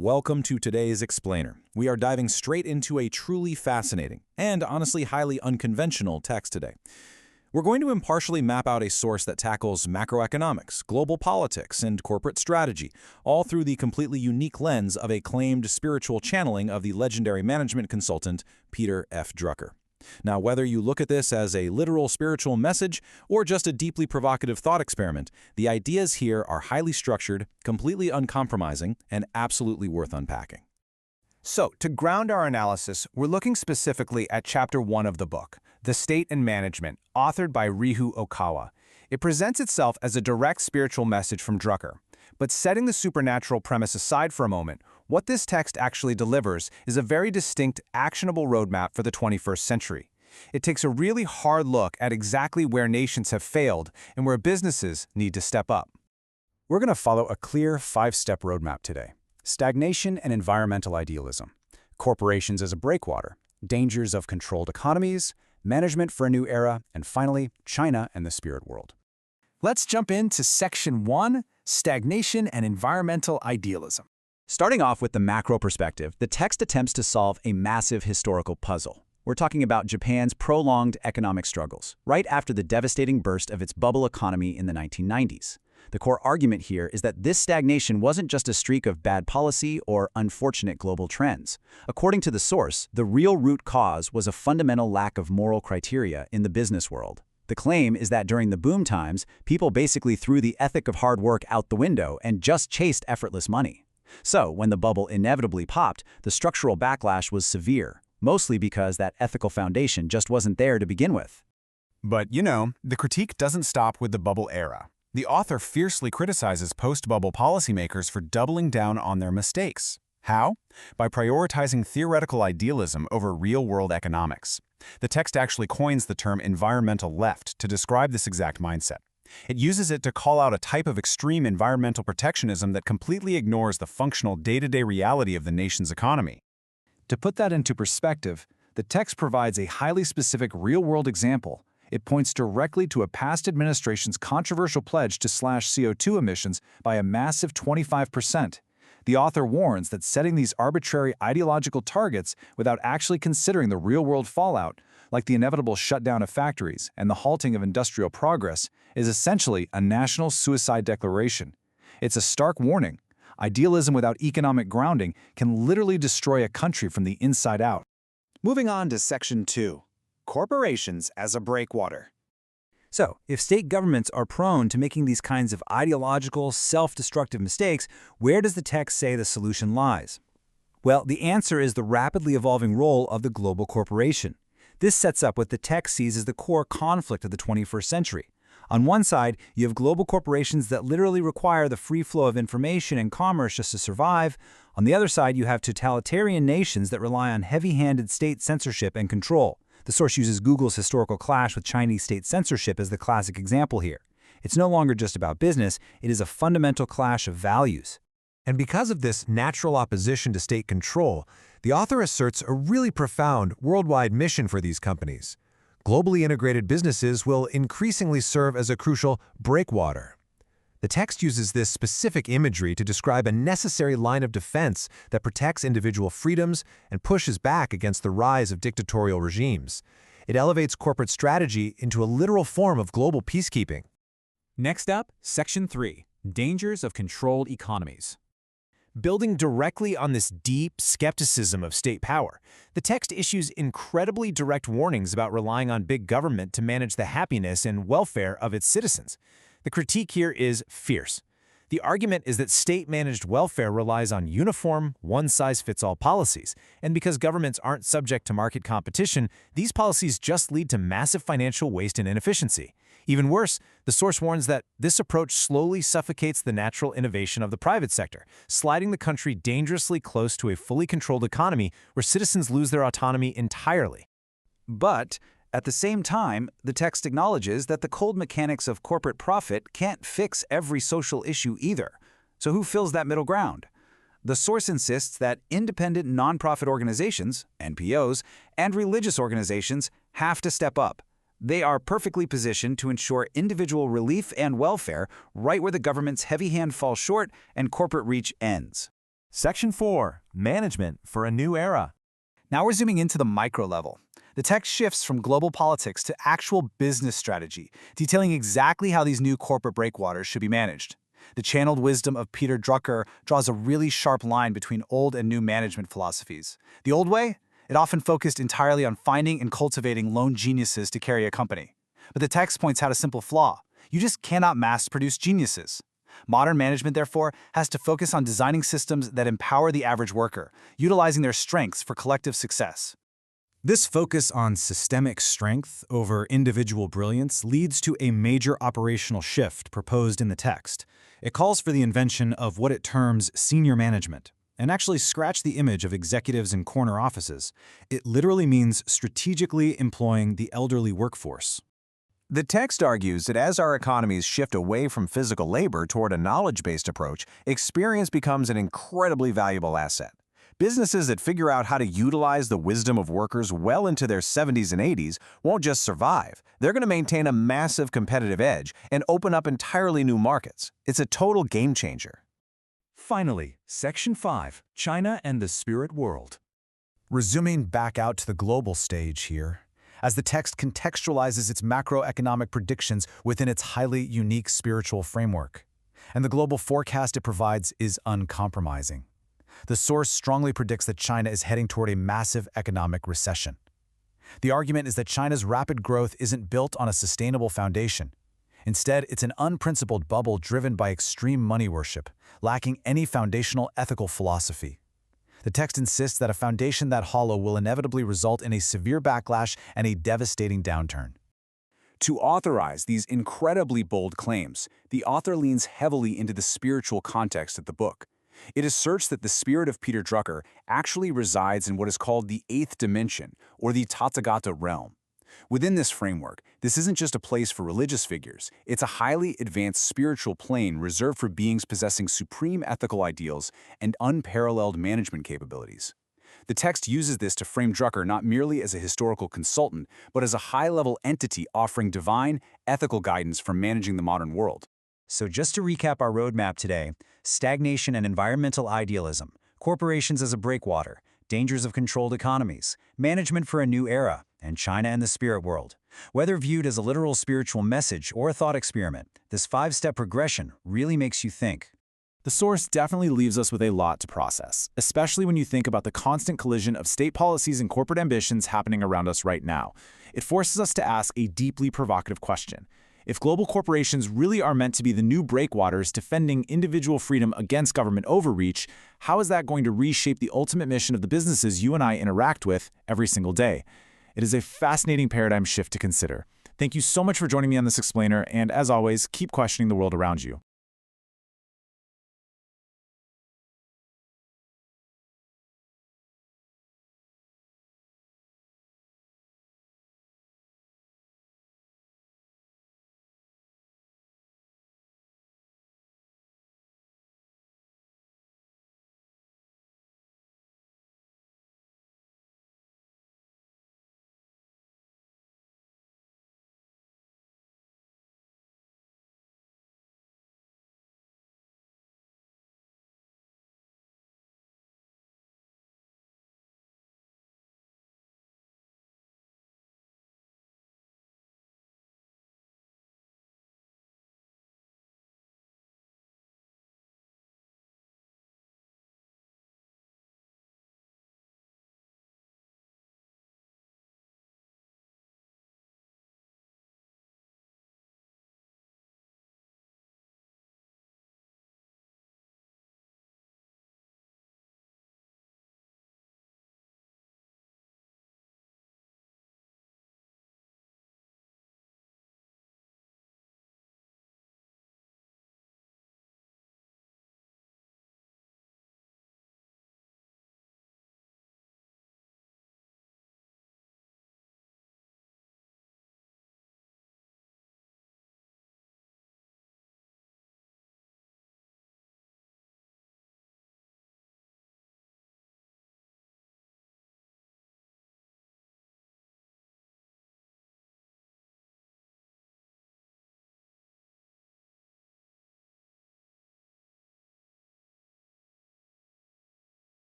Welcome to today's Explainer. We are diving straight into a truly fascinating and honestly highly unconventional text today. We're going to impartially map out a source that tackles macroeconomics, global politics, and corporate strategy, all through the completely unique lens of a claimed spiritual channeling of the legendary management consultant Peter F. Drucker. Now, whether you look at this as a literal spiritual message or just a deeply provocative thought experiment, the ideas here are highly structured, completely uncompromising, and absolutely worth unpacking. So, to ground our analysis, we're looking specifically at Chapter 1 of the book, The State and Management, authored by Ryuho Okawa. It presents itself as a direct spiritual message from Drucker. But setting the supernatural premise aside for a moment, what this text actually delivers is a very distinct, actionable roadmap for the 21st century. It takes a really hard look at exactly where nations have failed and where businesses need to step up. We're going to follow a clear 5-step roadmap today. Stagnation and environmental idealism, corporations as a breakwater, dangers of controlled economies, management for a new era, and finally, China and the spirit world. Let's jump into Section 1, Stagnation and Environmental Idealism. Starting off with the macro perspective, the text attempts to solve a massive historical puzzle. We're talking about Japan's prolonged economic struggles, right after the devastating burst of its bubble economy in the 1990s. The core argument here is that this stagnation wasn't just a streak of bad policy or unfortunate global trends. According to the source, the real root cause was a fundamental lack of moral criteria in the business world. The claim is that during the boom times, people basically threw the ethic of hard work out the window and just chased effortless money. So, when the bubble inevitably popped, the structural backlash was severe, mostly because that ethical foundation just wasn't there to begin with. But, the critique doesn't stop with the bubble era. The author fiercely criticizes post-bubble policymakers for doubling down on their mistakes. How? By prioritizing theoretical idealism over real-world economics. The text actually coins the term environmental left to describe this exact mindset. It uses it to call out a type of extreme environmental protectionism that completely ignores the functional day-to-day reality of the nation's economy. To put that into perspective, the text provides a highly specific real-world example. It points directly to a past administration's controversial pledge to slash CO2 emissions by a massive 25%. The author warns that setting these arbitrary ideological targets without actually considering the real-world fallout, like the inevitable shutdown of factories and the halting of industrial progress, is essentially a national suicide declaration. It's a stark warning. Idealism without economic grounding can literally destroy a country from the inside out. Moving on to Section 2, Corporations as a Breakwater. So, if state governments are prone to making these kinds of ideological, self-destructive mistakes, where does the text say the solution lies? Well, the answer is the rapidly evolving role of the global corporation. This sets up what the text sees as the core conflict of the 21st century. On one side, you have global corporations that literally require the free flow of information and commerce just to survive. On the other side, you have totalitarian nations that rely on heavy-handed state censorship and control. The source uses Google's historical clash with Chinese state censorship as the classic example here. It's no longer just about business, it is a fundamental clash of values. And because of this natural opposition to state control, the author asserts a really profound worldwide mission for these companies. Globally integrated businesses will increasingly serve as a crucial breakwater. The text uses this specific imagery to describe a necessary line of defense that protects individual freedoms and pushes back against the rise of dictatorial regimes. It elevates corporate strategy into a literal form of global peacekeeping. Next up, Section 3, Dangers of Controlled Economies. Building directly on this deep skepticism of state power, the text issues incredibly direct warnings about relying on big government to manage the happiness and welfare of its citizens. The critique here is fierce. The argument is that state-managed welfare relies on uniform, one-size-fits-all policies, and because governments aren't subject to market competition, these policies just lead to massive financial waste and inefficiency. Even worse, the source warns that this approach slowly suffocates the natural innovation of the private sector, sliding the country dangerously close to a fully controlled economy where citizens lose their autonomy entirely. But at the same time, the text acknowledges that the cold mechanics of corporate profit can't fix every social issue either. So who fills that middle ground? The source insists that independent nonprofit organizations, NPOs, and religious organizations have to step up. They are perfectly positioned to ensure individual relief and welfare right where the government's heavy hand falls short and corporate reach ends. Section 4. Management for a New Era. Now we're zooming into the micro level. The text shifts from global politics to actual business strategy, detailing exactly how these new corporate breakwaters should be managed. The channeled wisdom of Peter Drucker draws a really sharp line between old and new management philosophies. The old way? It often focused entirely on finding and cultivating lone geniuses to carry a company. But the text points out a simple flaw. You just cannot mass-produce geniuses. Modern management, therefore, has to focus on designing systems that empower the average worker, utilizing their strengths for collective success. This focus on systemic strength over individual brilliance leads to a major operational shift proposed in the text. It calls for the invention of what it terms senior management, and actually scratch the image of executives in corner offices. It literally means strategically employing the elderly workforce. The text argues that as our economies shift away from physical labor toward a knowledge-based approach, experience becomes an incredibly valuable asset. Businesses that figure out how to utilize the wisdom of workers well into their 70s and 80s won't just survive. They're going to maintain a massive competitive edge and open up entirely new markets. It's a total game changer. Finally, Section 5, China and the Spirit World. We're zooming back out to the global stage here, as the text contextualizes its macroeconomic predictions within its highly unique spiritual framework. And the global forecast it provides is uncompromising. The source strongly predicts that China is heading toward a massive economic recession. The argument is that China's rapid growth isn't built on a sustainable foundation. Instead, it's an unprincipled bubble driven by extreme money worship, lacking any foundational ethical philosophy. The text insists that a foundation that hollow will inevitably result in a severe backlash and a devastating downturn. To authorize these incredibly bold claims, the author leans heavily into the spiritual context of the book. It asserts that the spirit of Peter Drucker actually resides in what is called the eighth dimension, or the Tathagata realm. Within this framework, this isn't just a place for religious figures, it's a highly advanced spiritual plane reserved for beings possessing supreme ethical ideals and unparalleled management capabilities. The text uses this to frame Drucker not merely as a historical consultant, but as a high-level entity offering divine, ethical guidance for managing the modern world. So just to recap our roadmap today, stagnation and environmental idealism, corporations as a breakwater, dangers of controlled economies, management for a new era, and China and the spirit world. Whether viewed as a literal spiritual message or a thought experiment, this five-step progression really makes you think. The source definitely leaves us with a lot to process, especially when you think about the constant collision of state policies and corporate ambitions happening around us right now. It forces us to ask a deeply provocative question. If global corporations really are meant to be the new breakwaters defending individual freedom against government overreach, how is that going to reshape the ultimate mission of the businesses you and I interact with every single day? It is a fascinating paradigm shift to consider. Thank you so much for joining me on this explainer, and as always, keep questioning the world around you.